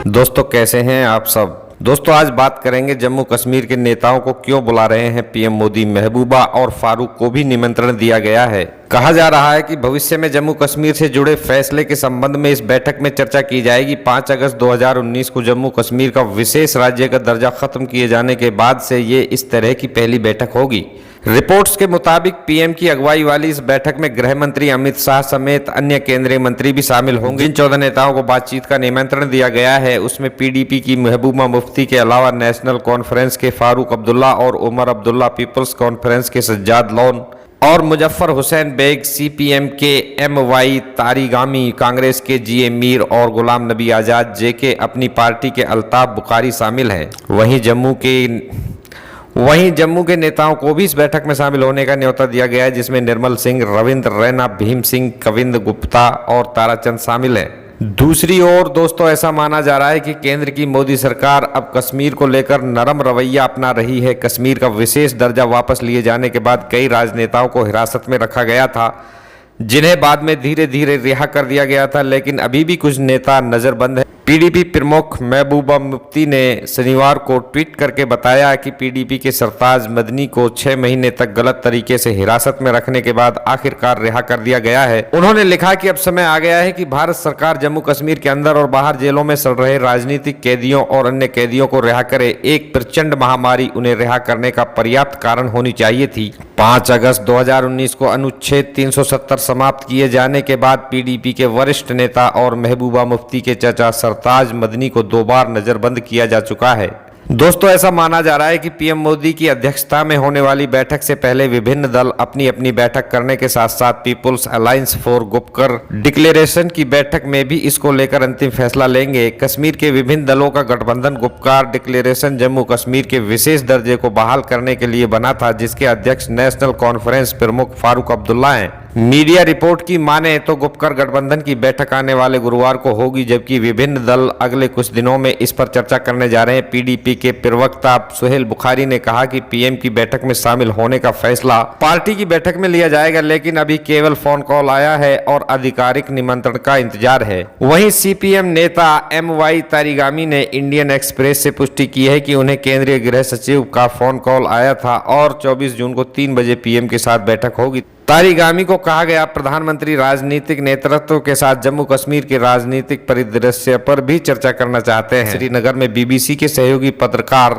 दोस्तों कैसे हैं आप सब। दोस्तों आज बात करेंगे जम्मू कश्मीर के नेताओं को क्यों बुला रहे हैं पीएम मोदी। महबूबा और फारूक को भी निमंत्रण दिया गया है। कहा जा रहा है कि भविष्य में जम्मू कश्मीर से जुड़े फैसले के संबंध में इस बैठक में चर्चा की जाएगी। 5 अगस्त 2019 को जम्मू कश्मीर का विशेष राज्य का दर्जा खत्म किए जाने के बाद से ये इस तरह की पहली बैठक होगी। रिपोर्ट्स के मुताबिक पीएम की अगुवाई वाली इस बैठक में गृह मंत्री अमित शाह समेत अन्य केंद्रीय मंत्री भी शामिल होंगे। जिन 14 नेताओं को बातचीत का निमंत्रण दिया गया है उसमें पीडीपी की महबूबा मुफ्ती के अलावा नेशनल कॉन्फ्रेंस के फारूक अब्दुल्ला और उमर अब्दुल्ला, पीपल्स कॉन्फ्रेंस के सज्जाद लोन और मुजफ्फर हुसैन बेग, सीपीएम के एमवाई तारिगामी, कांग्रेस के जीए मीर और गुलाम नबी आजाद जेके, अपनी पार्टी के अल्ताफ बुखारी शामिल हैं। वहीं जम्मू के नेताओं को भी इस बैठक में शामिल होने का न्योता दिया गया है, जिसमें निर्मल सिंह, रविंद्र रैना, भीम सिंह, कविंद गुप्ता और ताराचंद शामिल हैं। दूसरी ओर दोस्तों ऐसा माना जा रहा है कि केंद्र की मोदी सरकार अब कश्मीर को लेकर नरम रवैया अपना रही है। कश्मीर का विशेष दर्जा वापस लिए जाने के बाद कई राजनेताओं को हिरासत में रखा गया था, जिन्हें बाद में धीरे धीरे रिहा कर दिया गया था, लेकिन अभी भी कुछ नेता नजरबंद हैं। पीडीपी प्रमुख महबूबा मुफ्ती ने शनिवार को ट्वीट करके बताया कि पीडीपी के सरताज मदनी को 6 महीने तक गलत तरीके से हिरासत में रखने के बाद आखिरकार रिहा कर दिया गया है। उन्होंने लिखा कि अब समय आ गया है कि भारत सरकार जम्मू कश्मीर के अंदर और बाहर जेलों में सड़ रहे राजनीतिक कैदियों और अन्य कैदियों को रिहा करे। एक प्रचंड महामारी उन्हें रिहा करने का पर्याप्त कारण होनी चाहिए थी। 5 अगस्त 2019 को अनुच्छेद 370 समाप्त किए जाने के बाद पीडीपी के वरिष्ठ नेता और महबूबा मुफ्ती के चाचा सरताज मदनी को 2 बार नजरबंद किया जा चुका है। दोस्तों ऐसा माना जा रहा है कि पीएम मोदी की अध्यक्षता में होने वाली बैठक से पहले विभिन्न दल अपनी अपनी बैठक करने के साथ साथ People's Alliance for Gupkar Declaration की बैठक में भी इसको लेकर अंतिम फैसला लेंगे। कश्मीर के विभिन्न दलों का गठबंधन गुपकार डिक्लेरेशन जम्मू कश्मीर के विशेष दर्जे को बहाल करने के लिए बना था, जिसके अध्यक्ष नेशनल कॉन्फ्रेंस प्रमुख फारूक अब्दुल्ला हैं। मीडिया रिपोर्ट की माने तो गुपकर गठबंधन की बैठक आने वाले गुरुवार को होगी, जबकि विभिन्न दल अगले कुछ दिनों में इस पर चर्चा करने जा रहे हैं। पीडीपी के प्रवक्ता सुहेल बुखारी ने कहा कि पीएम की बैठक में शामिल होने का फैसला पार्टी की बैठक में लिया जाएगा, लेकिन अभी केवल फोन कॉल आया है और आधिकारिक निमंत्रण का इंतजार है। वहीं सीपीएम नेता एमवाई तारिगामी ने इंडियन एक्सप्रेस से पुष्टि की है कि उन्हें केंद्रीय गृह सचिव का फोन कॉल आया था और 24 जून को 3 बजे पीएम के साथ बैठक होगी। तारिगामी को कहा गया प्रधानमंत्री राजनीतिक नेतृत्व के साथ जम्मू कश्मीर के राजनीतिक परिदृश्य पर भी चर्चा करना चाहते हैं। श्रीनगर में बीबीसी के सहयोगी पत्रकार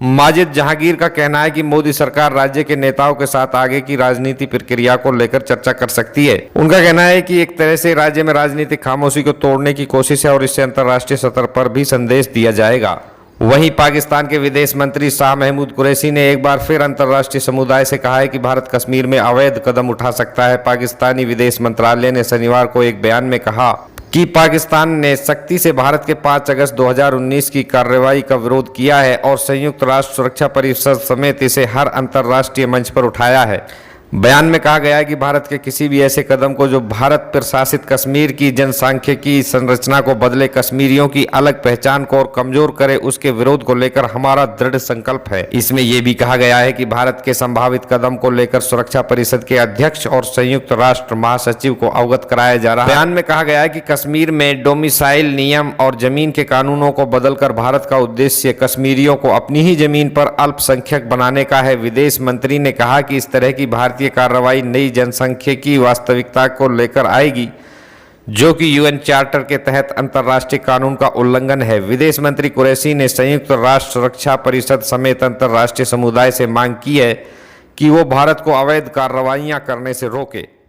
माजिद जहांगीर का कहना है कि मोदी सरकार राज्य के नेताओं के साथ आगे की राजनीति प्रक्रिया को लेकर चर्चा कर सकती है। उनका कहना है कि एक तरह से राज्य में राजनीतिक खामोशी को तोड़ने की कोशिश है और इससे अंतर्राष्ट्रीय स्तर पर भी संदेश दिया जाएगा। वहीं पाकिस्तान के विदेश मंत्री शाह महमूद कुरैशी ने एक बार फिर अंतर्राष्ट्रीय समुदाय से कहा है कि भारत कश्मीर में अवैध कदम उठा सकता है। पाकिस्तानी विदेश मंत्रालय ने शनिवार को एक बयान में कहा कि पाकिस्तान ने सख्ती से भारत के 5 अगस्त 2019 की कार्रवाई का विरोध किया है और संयुक्त राष्ट्र सुरक्षा परिषद समेत इसे हर अंतर्राष्ट्रीय मंच पर उठाया है। बयान में कहा गया है कि भारत के किसी भी ऐसे कदम को जो भारत प्रशासित कश्मीर की जनसांख्यिकी संरचना को बदले, कश्मीरियों की अलग पहचान को और कमजोर करे, उसके विरोध को लेकर हमारा दृढ़ संकल्प है। इसमें यह भी कहा गया है कि भारत के संभावित कदम को लेकर सुरक्षा परिषद के अध्यक्ष और संयुक्त राष्ट्र महासचिव को अवगत कराया जा रहा है। बयान में कहा गया है कि कश्मीर में डोमिसाइल नियम और जमीन के कानूनों को बदलकर भारत का उद्देश्य कश्मीरियों को अपनी ही जमीन पर अल्पसंख्यक बनाने का है। विदेश मंत्री ने कहा कि इस तरह की भारतीय कार्रवाई नई जनसंख्या की वास्तविकता को लेकर आएगी, जो कि यूएन चार्टर के तहत अंतर्राष्ट्रीय कानून का उल्लंघन है। विदेश मंत्री कुरैशी ने संयुक्त राष्ट्र सुरक्षा परिषद समेत अंतर्राष्ट्रीय समुदाय से मांग की है कि वो भारत को अवैध कार्रवाइयां करने से रोके।